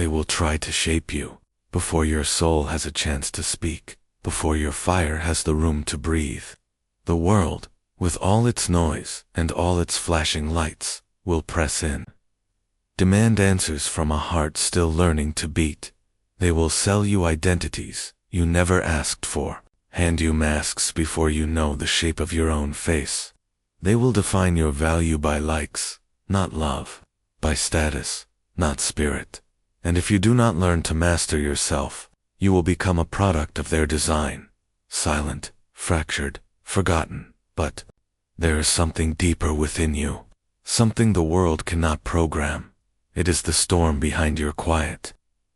They will try to shape you before your soul has a chance to speak, before your fire has the room to breathe. The world, with all its noise and all its flashing lights, will press in. Demand answers from a heart still learning to beat. They will sell you identities you never asked for, hand you masks before you know the shape of your own face. They will define your value by likes, not love, by status, not spirit. And if you do not learn to master yourself, you will become a product of their design, silent, fractured, forgotten. But there is something deeper within you, something the world cannot program. It is the storm behind your quiet,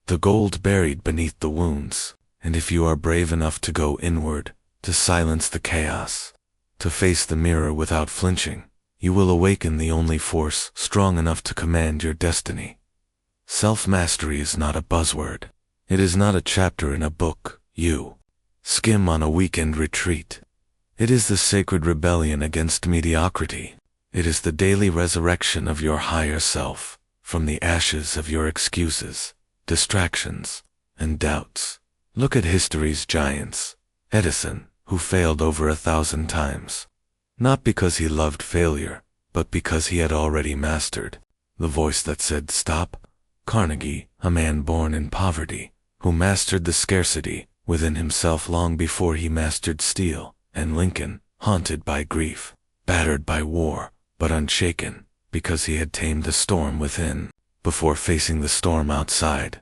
the gold buried beneath the wounds. And if you are brave enough to go inward, to silence the chaos, to face the mirror without flinching, you will awaken the only force strong enough to command your destiny. Self-mastery is not a buzzword. It is not a chapter in a book you skim on a weekend retreat. It is the sacred rebellion against mediocrity. It is the daily resurrection of your higher self from the ashes of your excuses, distractions, and doubts. Look at history's giants. Edison, who failed over 1,000 times. Not because he loved failure, but because he had already mastered the voice that said stop. Carnegie, a man born in poverty, who mastered the scarcity within himself long before he mastered steel. And Lincoln, haunted by grief, battered by war, but unshaken, because he had tamed the storm within, before facing the storm outside.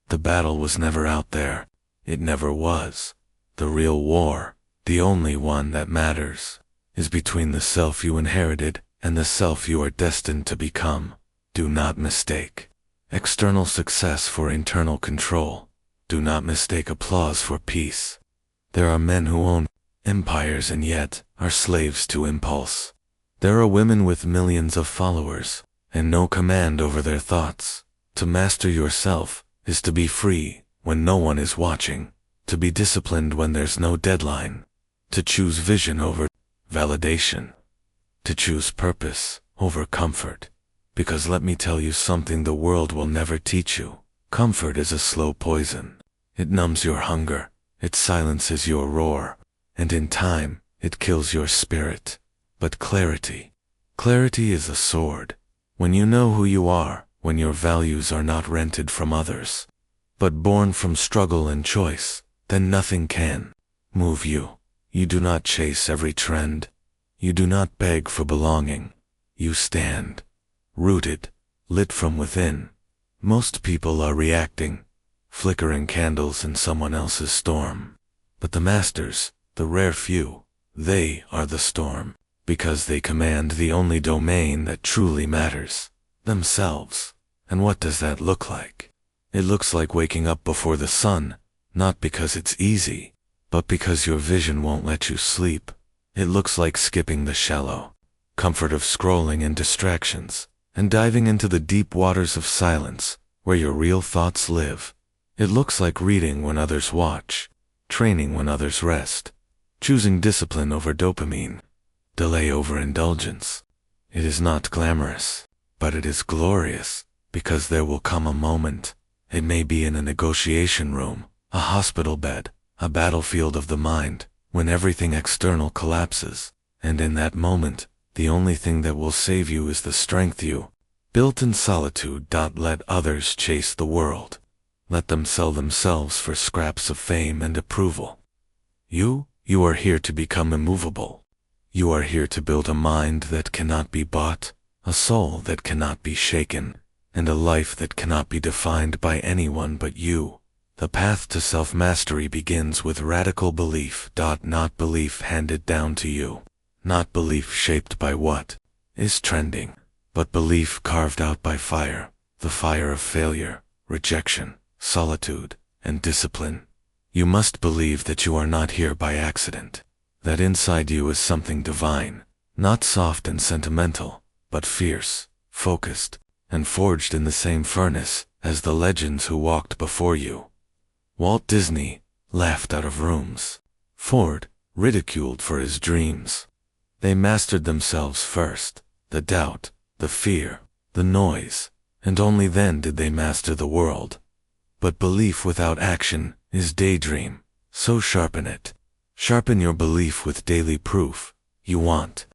The battle was never out there. It never was. The real war, the only one that matters, is between the self you inherited and the self you are destined to become. Do not mistake external success for internal control. Do not mistake applause for peace. There are men who own empires and yet are slaves to impulse. There are women with millions of followers and no command over their thoughts. To master yourself is to be free when no one is watching, to be disciplined when there's no deadline, to choose vision over validation, to choose purpose over comfort. Because let me tell you something the world will never teach you. Comfort is a slow poison. It numbs your hunger, it silences your roar, and in time, it kills your spirit. But clarity is a sword. When you know who you are, when your values are not rented from others, but born from struggle and choice, then nothing can move you. You do not chase every trend. You do not beg for belonging. You stand, rooted, lit from within. Most people are reacting, flickering candles in someone else's storm. But the masters, the rare few, they are the storm, because they command the only domain that truly matters, themselves. And what does that look like? It looks like waking up before the sun, not because it's easy, but because your vision won't let you sleep. It looks like skipping the shallow comfort of scrolling and distractions, and diving into the deep waters of silence, where your real thoughts live. It looks like reading when others watch, training when others rest, choosing discipline over dopamine, delay over indulgence. It is not glamorous, but it is glorious, because there will come a moment. It may be in a negotiation room, a hospital bed, a battlefield of the mind, when everything external collapses, and in that moment, the only thing that will save you is the strength you built in solitude. Let others chase the world. Let them sell themselves for scraps of fame and approval. You are here to become immovable. You are here to build a mind that cannot be bought, a soul that cannot be shaken, and a life that cannot be defined by anyone but you. The path to self-mastery begins with radical belief. Not belief handed down to you. Not belief shaped by what is trending, but belief carved out by fire, the fire of failure, rejection, solitude, and discipline. You must believe that you are not here by accident, that inside you is something divine, not soft and sentimental, but fierce, focused, and forged in the same furnace as the legends who walked before you. Walt Disney laughed out of rooms. Ford ridiculed for his dreams. They mastered themselves first, the doubt, the fear, the noise, and only then did they master the world. But belief without action is daydream, so sharpen it. Sharpen your belief with daily proof. You want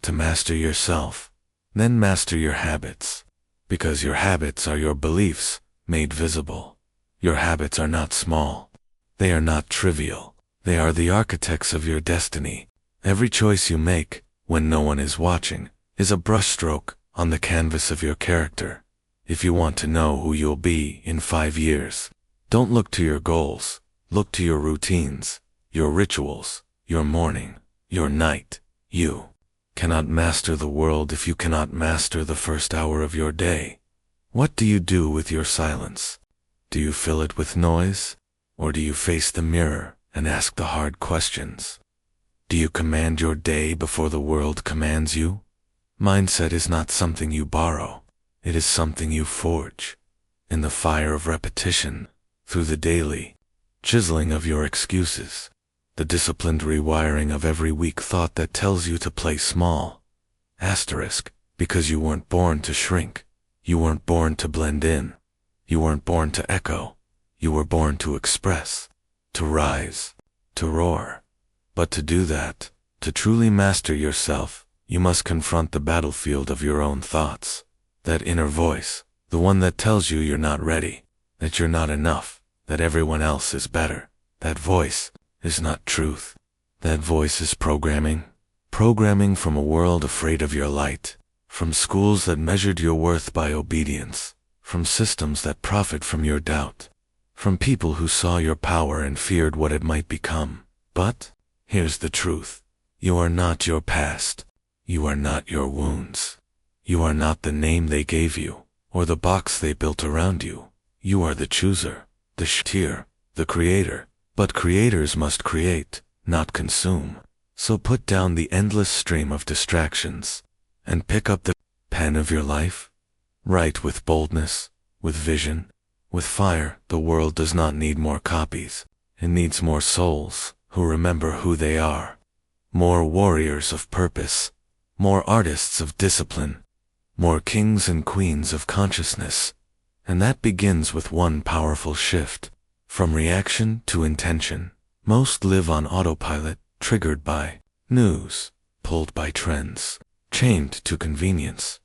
to master yourself, then master your habits. Because your habits are your beliefs made visible. Your habits are not small. They are not trivial. They are the architects of your destiny. Every choice you make, when no one is watching, is a brushstroke on the canvas of your character. If you want to know who you'll be in 5 years, don't look to your goals. Look to your routines, your rituals, your morning, your night. You cannot master the world if you cannot master the first hour of your day. What do you do with your silence? Do you fill it with noise? Or do you face the mirror and ask the hard questions? Do you command your day before the world commands you? Mindset is not something you borrow. It is something you forge. In the fire of repetition, through the daily chiseling of your excuses, the disciplined rewiring of every weak thought that tells you to play small. Asterisk, because you weren't born to shrink. You weren't born to blend in. You weren't born to echo. You were born to express, to rise, to roar. But to do that, to truly master yourself, you must confront the battlefield of your own thoughts. That inner voice, the one that tells you you're not ready, that you're not enough, that everyone else is better. That voice is not truth. That voice is programming. Programming from a world afraid of your light, from schools that measured your worth by obedience, from systems that profit from your doubt, from people who saw your power and feared what it might become. But here's the truth. You are not your past. You are not your wounds. You are not the name they gave you, or the box they built around you. You are the chooser, the shtier, the creator. But creators must create, not consume. So put down the endless stream of distractions, and pick up the pen of your life. Write with boldness, with vision, with fire. The world does not need more copies. It needs more souls who remember who they are. More warriors of purpose, more artists of discipline, more kings and queens of consciousness. And that begins with one powerful shift. From reaction to intention. Most live on autopilot, triggered by news, pulled by trends, chained to convenience.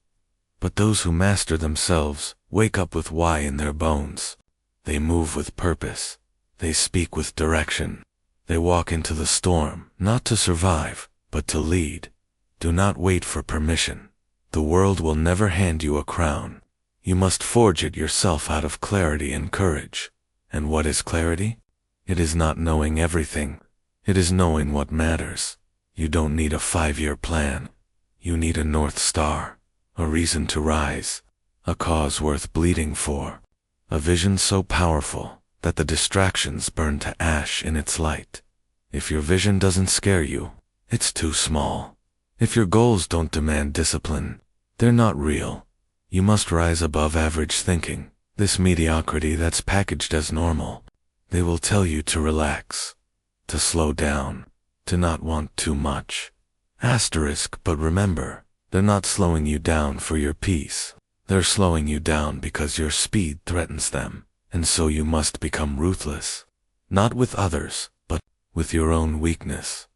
But those who master themselves wake up with why in their bones. They move with purpose. They speak with direction. They walk into the storm, not to survive, but to lead. Do not wait for permission. The world will never hand you a crown. You must forge it yourself out of clarity and courage. And what is clarity? It is not knowing everything. It is knowing what matters. You don't need a 5-year plan. You need a North Star, a reason to rise, a cause worth bleeding for, a vision so powerful that the distractions burn to ash in its light. If your vision doesn't scare you, it's too small. If your goals don't demand discipline, they're not real. You must rise above average thinking. This mediocrity that's packaged as normal. They will tell you to relax, to slow down, to not want too much. Asterisk, but remember, they're not slowing you down for your peace. They're slowing you down because your speed threatens them, and so you must become ruthless. Not with others, but with your own weakness.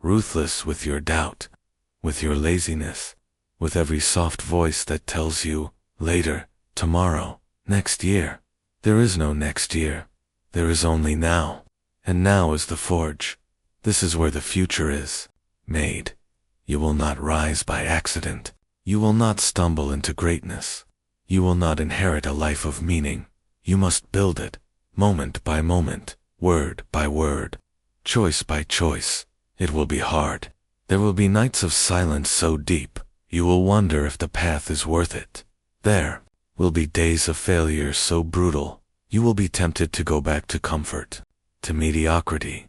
Ruthless with your doubt, with your laziness, with every soft voice that tells you, later, tomorrow, next year. There is no next year. There is only now. And now is the forge. This is where the future is made. You will not rise by accident. You will not stumble into greatness. You will not inherit a life of meaning. You must build it, moment by moment, word by word, choice by choice. It will be hard. There will be nights of silence so deep, you will wonder if the path is worth it. There will be days of failure so brutal, you will be tempted to go back to comfort, to mediocrity,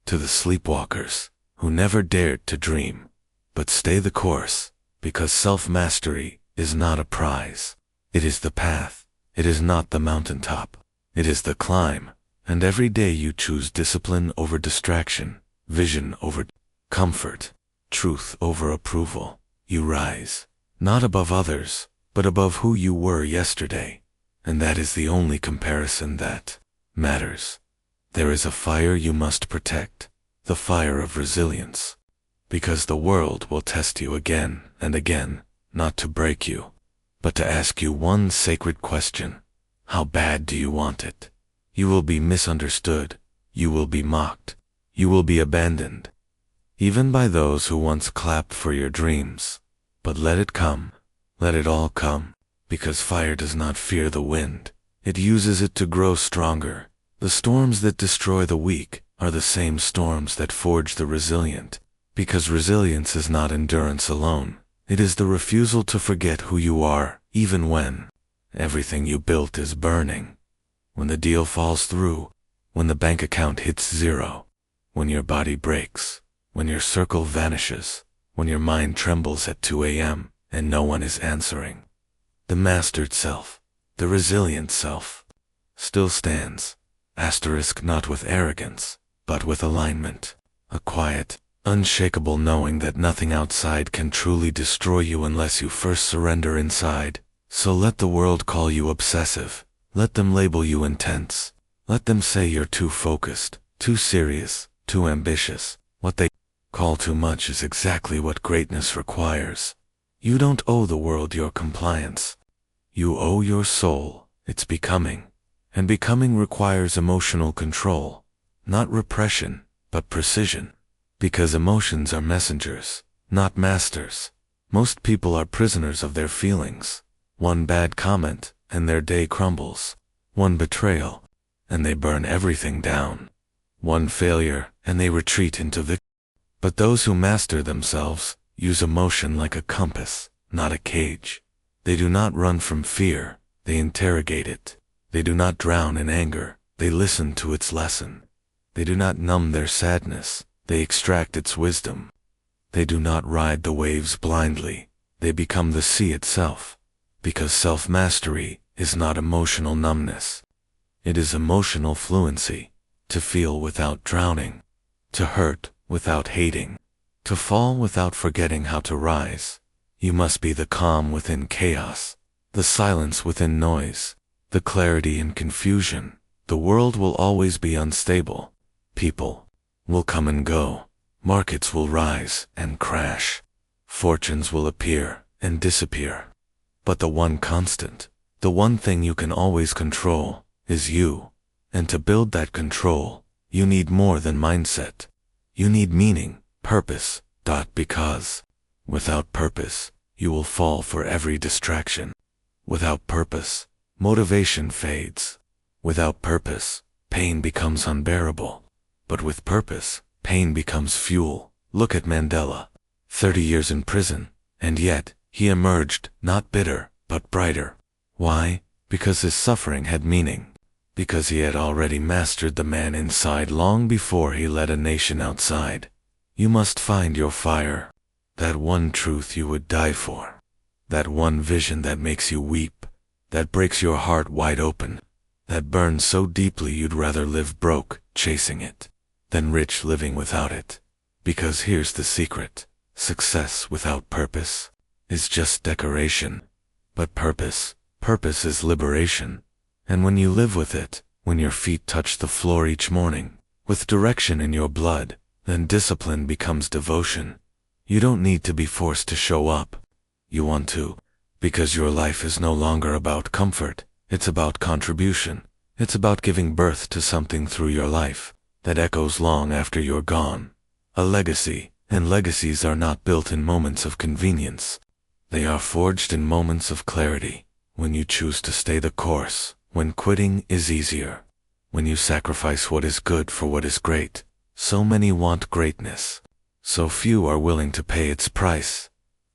to the sleepwalkers who never dared to dream. But stay the course, because self-mastery is not a prize. It is the path. It is not the mountaintop. It is the climb. And every day you choose discipline over distraction, vision over comfort, truth over approval. You rise, not above others, but above who you were yesterday. And that is the only comparison that matters. There is a fire you must protect, the fire of resilience. Because the world will test you again and again, not to break you, but to ask you one sacred question. How bad do you want it? You will be misunderstood. You will be mocked. You will be abandoned. Even by those who once clapped for your dreams. But let it come. Let it all come. Because fire does not fear the wind. It uses it to grow stronger. The storms that destroy the weak are the same storms that forge the resilient. Because resilience is not endurance alone. It is the refusal to forget who you are, even when everything you built is burning. When the deal falls through, when the bank account hits zero, when your body breaks, when your circle vanishes, when your mind trembles at 2 a.m. and no one is answering. The mastered self, the resilient self, still stands, asterisk not with arrogance, but with alignment, a quiet, unshakable knowing that nothing outside can truly destroy you unless you first surrender inside. So let the world call you obsessive, let them label you intense, let them say you're too focused, too serious, too ambitious. What they call too much is exactly what greatness requires. You don't owe the world your compliance. You owe your soul its becoming. And becoming requires emotional control, not repression, but precision. Because emotions are messengers, not masters. Most people are prisoners of their feelings. One bad comment, and their day crumbles. One betrayal, and they burn everything down. One failure, and they retreat into victory. But those who master themselves use emotion like a compass, not a cage. They do not run from fear, they interrogate it. They do not drown in anger, they listen to its lesson. They do not numb their sadness, they extract its wisdom. They do not ride the waves blindly, they become the sea itself. Because self-mastery is not emotional numbness. It is emotional fluency, to feel without drowning, to hurt without hating, to fall without forgetting how to rise. You must be the calm within chaos, the silence within noise, the clarity in confusion. The world will always be unstable. People will come and go. Markets will rise and crash. Fortunes will appear and disappear. But the one constant, the one thing you can always control, is you. And to build that control, you need more than mindset. You need meaning, purpose. Because without purpose, you will fall for every distraction. Without purpose, motivation fades. Without purpose, pain becomes unbearable. But with purpose, pain becomes fuel. Look at Mandela. 30 years in prison, and yet, he emerged, not bitter, but brighter. Why? Because his suffering had meaning. Because he had already mastered the man inside long before he led a nation outside. You must find your fire. That one truth you would die for. That one vision that makes you weep. That breaks your heart wide open. That burns so deeply you'd rather live broke, chasing it, than rich living without it. Because here's the secret. Success without purpose is just decoration. But purpose is liberation. And when you live with it, when your feet touch the floor each morning, with direction in your blood, then discipline becomes devotion. You don't need to be forced to show up. You want to, because your life is no longer about comfort, it's about contribution. It's about giving birth to something through your life that echoes long after you're gone. A legacy, and legacies are not built in moments of convenience. They are forged in moments of clarity, when you choose to stay the course, when quitting is easier, when you sacrifice what is good for what is great. So many want greatness. So few are willing to pay its price.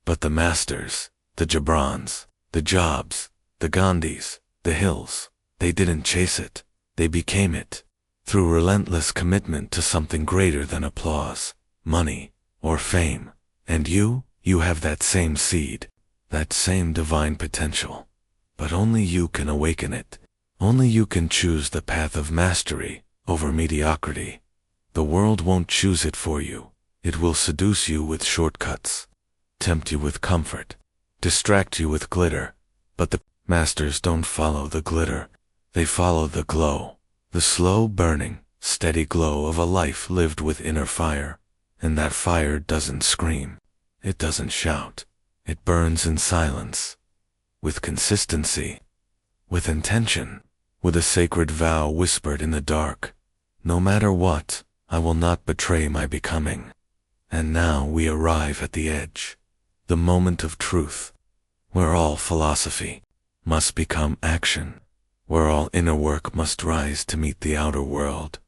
But the masters, the Gibrans, the Jobs, the Gandhis, the Hills, they didn't chase it, they became it. Through relentless commitment to something greater than applause, money, or fame. And you have that same seed, that same divine potential. But only you can awaken it. Only you can choose the path of mastery over mediocrity. The world won't choose it for you. It will seduce you with shortcuts, tempt you with comfort, distract you with glitter, But the masters don't follow the glitter. They follow the glow. The slow burning, steady glow of a life lived with inner fire. And that fire doesn't scream. It doesn't shout. It burns in silence. With consistency. With intention. With a sacred vow whispered in the dark. No matter what, I will not betray my becoming. And now we arrive at the edge. The moment of truth. Where all philosophy must become action. Where all inner work must rise to meet the outer world.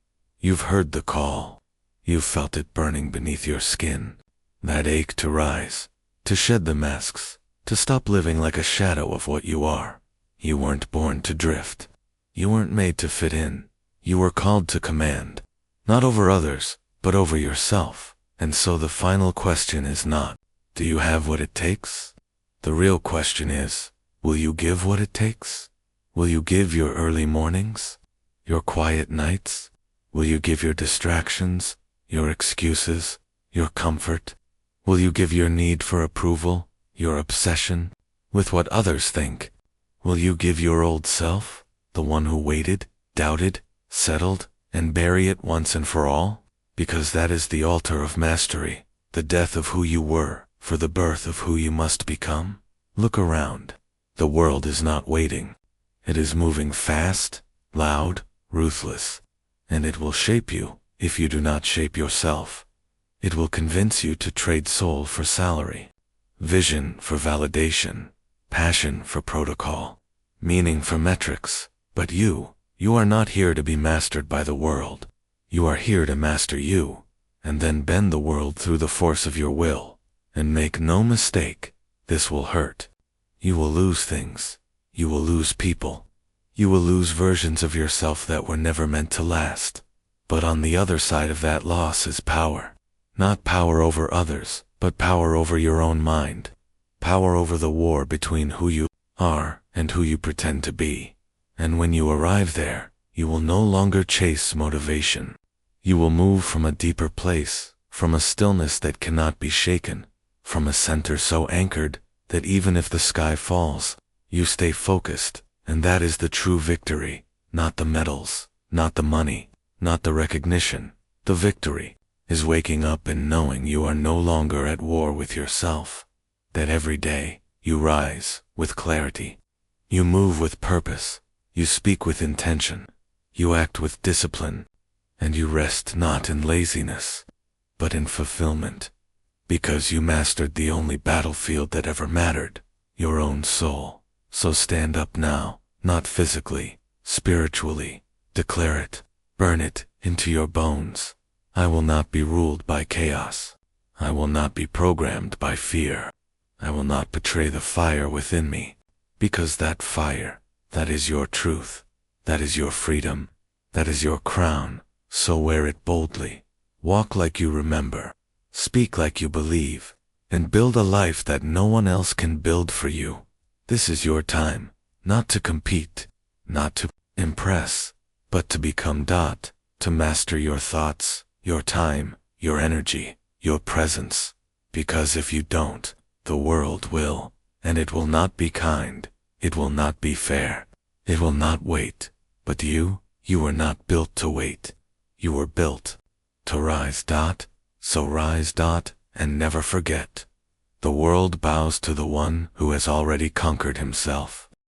You've heard the call. You've felt it burning beneath your skin. That ache to rise. To shed the masks. To stop living like a shadow of what you are. You weren't born to drift. You weren't made to fit in. You were called to command. Not over others, but over yourself. And so the final question is not, do you have what it takes? The real question is, will you give what it takes? Will you give your early mornings? Your quiet nights? Will you give your distractions? Your excuses? Your comfort? Will you give your need for approval? Your obsession with what others think? Will you give your old self, the one who waited, doubted, settled, and bury it once and for all? Because that is the altar of mastery, the death of who you were, for the birth of who you must become. Look around. The world is not waiting. It is moving fast, loud, ruthless. And it will shape you, if you do not shape yourself. It will convince you to trade soul for salary, vision for validation, passion for protocol, meaning for metrics. But you are not here to be mastered by the world. You are here to master you, and then bend the world through the force of your will. And make no mistake, this will hurt. You will lose things. You will lose people. You will lose versions of yourself that were never meant to last. But on the other side of that loss is power. Not power over others, but power over your own mind. Power over the war between who you are and who you pretend to be. And when you arrive there, you will no longer chase motivation. You will move from a deeper place, from a stillness that cannot be shaken, from a center so anchored that even if the sky falls, you stay focused, and that is the true victory, not the medals, not the money, not the recognition. The victory is waking up and knowing you are no longer at war with yourself, that every day you rise with clarity, you move with purpose, you speak with intention, you act with discipline, and you rest not in laziness, but in fulfillment, because you mastered the only battlefield that ever mattered, your own soul. So stand up now, not physically, spiritually. Declare it, burn it into your bones. I will not be ruled by chaos. I will not be programmed by fear. I will not betray the fire within me, because that fire, that is your truth, that is your freedom, that is your crown. So wear it boldly. Walk like you remember. Speak like you believe, and build a life that no one else can build for you. This is your time, not to compete, not to impress, but to become. To master your thoughts, your time, your energy, your presence. Because if you don't, the world will, and it will not be kind, it will not be fair, it will not wait. But you were not built to wait. You were built to rise. So rise. And never forget. The world bows to the one who has already conquered himself.